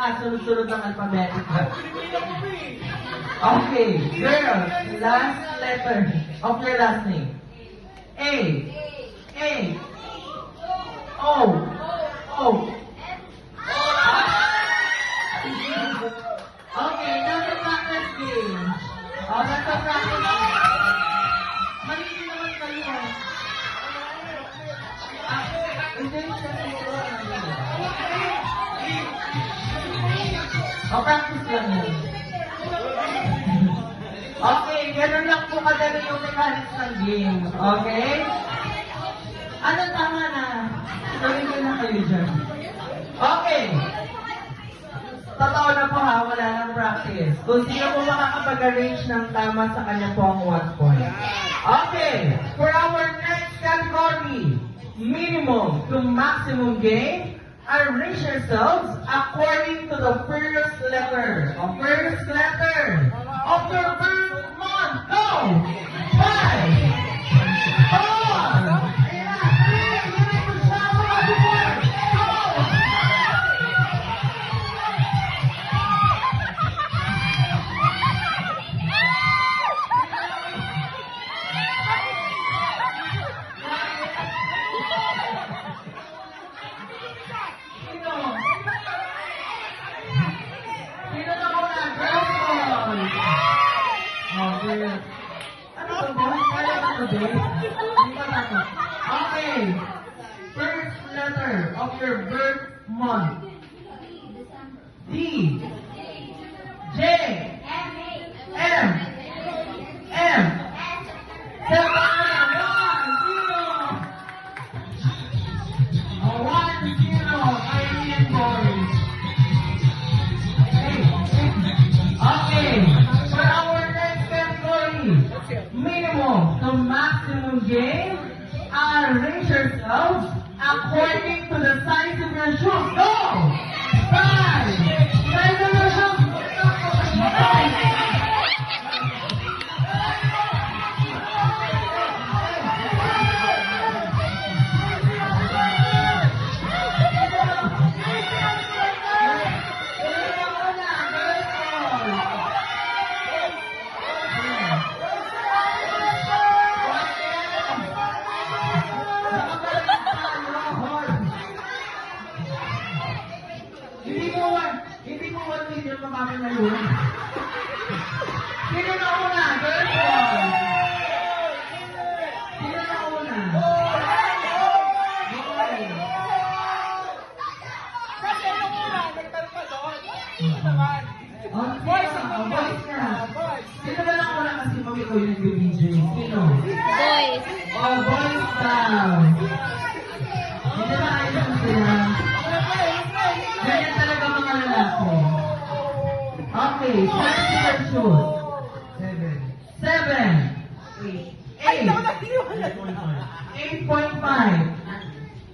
magkakasunod-sunod ng alphabetical. Okay, girl, last letter of your last name. A. O. Okay, that's a practice game. Oh, that's a practice game. Malili naman kayo. Hindi siya dito. Oh, practice lang yun. Okay, gano'n lang po kadali yung mechanics ng game. Okay? Ano tama na? Gawin na kayo dyan. Okay. Totoo na po ha, wala nang practice. Kung sino po makakapag-arrange ng tama sa kanya po ang 1 point. Okay, for our next category, minimum to maximum game, arrange yourselves according to the first letter. The first letter of your first month. Go! 5, 4, okay. First letter of your birth month. D. J. M. Minimum to maximum game, arrange yourselves according to the size of your shoes. Go! 5! Size of your shoes! Hindi mo 1 million mamami na yun. Sino na una? Girl boy! Sino na una? Okay. Kasi yung una, nagtanong doon. Ito naman. Boys ka. Sino ba na una kasi mami ko yung nag-DJ? Sino? Boys. Oh, boys daw. Hindi ba ayos sila? Ganyan talaga mga lalaki. Okay, size of your shoes. 7. 8. 8.5.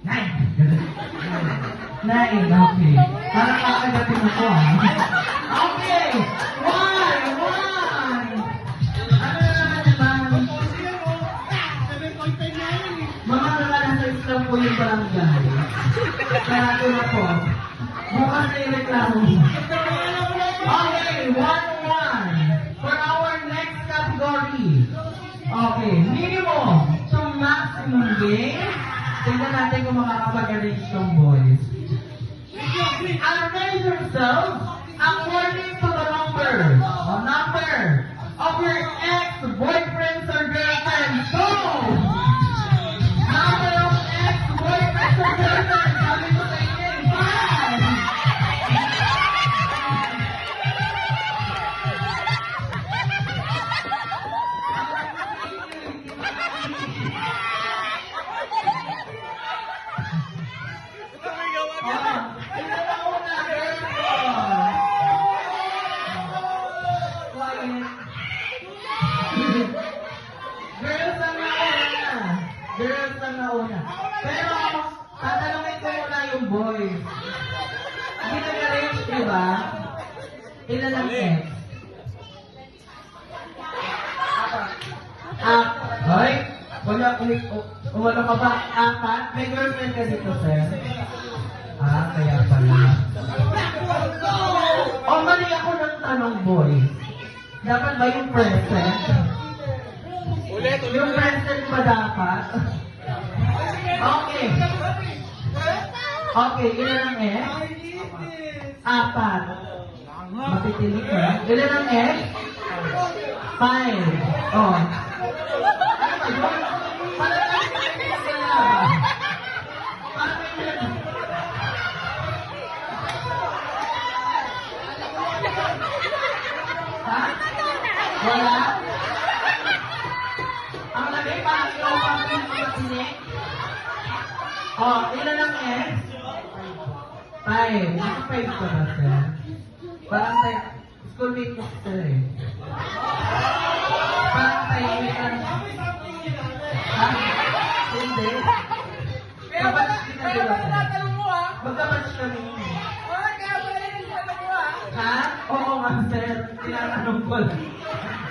9. 9, okay. Parang kakagating ako Okay. 1. Ano naman? Mga nasa Islam po yung barangay. Kaya ito na po. Bukas na yung reklamo. Okay, 1-1. For our next category. Okay, minimum to maximum game. Tingnan natin kung makakapag-arrange ng boys. Arrange yourselves according to the number of your ex-boyfriends or girlfriends. Go! Number of ex-boyfriends or girlfriends. Sabi ko sa inyo, 5. Girls lang na una. Pero, tatanungin ko muna yung boys. Hindi nag-arrange, di ba? Ilan ang ex? Hoy, wala ka ba? 4? May girlfriend kasi to, sir. Kaya pala. tanong, boy. Dapat ba yung present? Ulit, ulit. Yung present ba dapat? Okay. Okay, ilan ang S? Apat. Matitinig ka. Ilan ang S? 5. Oh. Ano ba yun? Parang nag-iinis ka na ba? Parang may ha? Wala? Ang lagay parang ikaw parang yung matinig? Oh, ilan ang S? 5. Naka 5 ka ba, sir? Parang tayo, schoolmate ko sir eh. Parang tayo, ha? Hindi. Kabatch kita diba, sir? Magkabatch kami. Ha? Oo nga, sir. Tinatanong ko lang.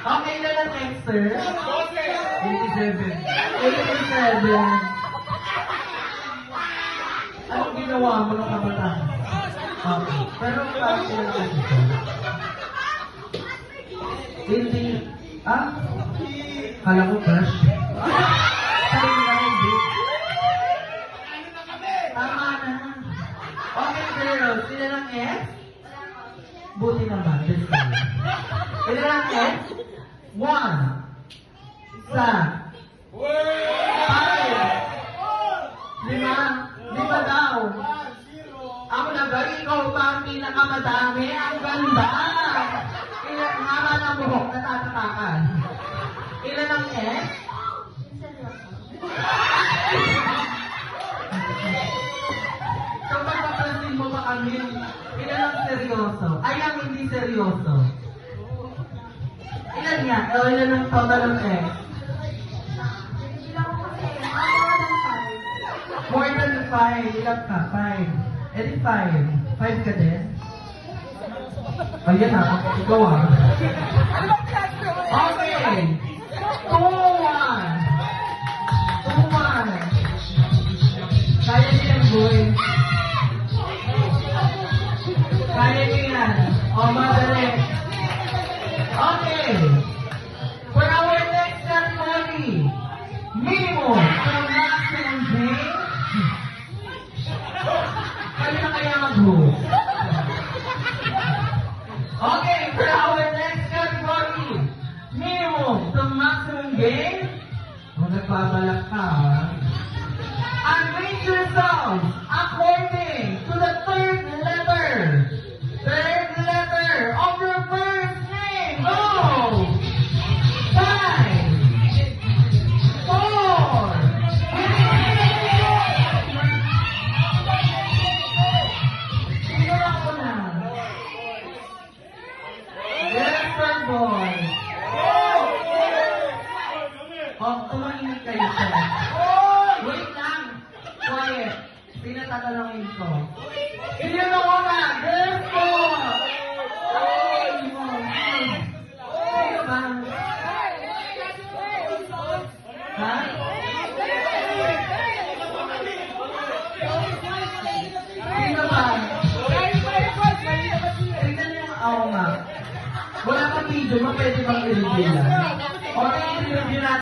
Okay, ilan ang X, sir? 87. 87. Anong ginawa mo nung kabataan? Okay. Pero parang sila lang ito. Hindi. Ah? Kala ko crush. Sabi mo lang hindi. Tama na. Okay, pero sila ng S? Buti naman. This time. Sila ng S? 1. Isa. 5. 5 daw. Ako na ba? Ikaw pa ang pinakamadami. Ang ganda. Ilan, hama ng buhok, natatatakan. Ilan ang S? So, pagpaplasin mo pa kami, ilan ang seryoso? Ay, ang hindi seryoso. Ilan yan? O, ilan ang total ng S? More than 5. Ilan ka? 5. Eh di 5. 5 ka din? Ayan ha. Ikaw ha. Okay. 2-1. 2-1. Kaya niyo yan, boy. Kaya niyo yan. O, madali. Okay. For our next ceremony, minimum from maximum gain. Kaya na kaya mag-host. Okay, for our next category, minimum to maximum gain. Kung nagbabalak ka, arrange yourselves according to the third letter. Third letter of your first name. Go! 5, 4, boy. Oh, tumahimik kayo, sir. Wait lang. Quiet. Pinatatalangin ko. Sino na ko na? Girls ko! Sino ba? Ha? Sino ba? Tignan niyo ang ako nga. Wala kang video mo, pwede bang i-review lang? O, i-review natin.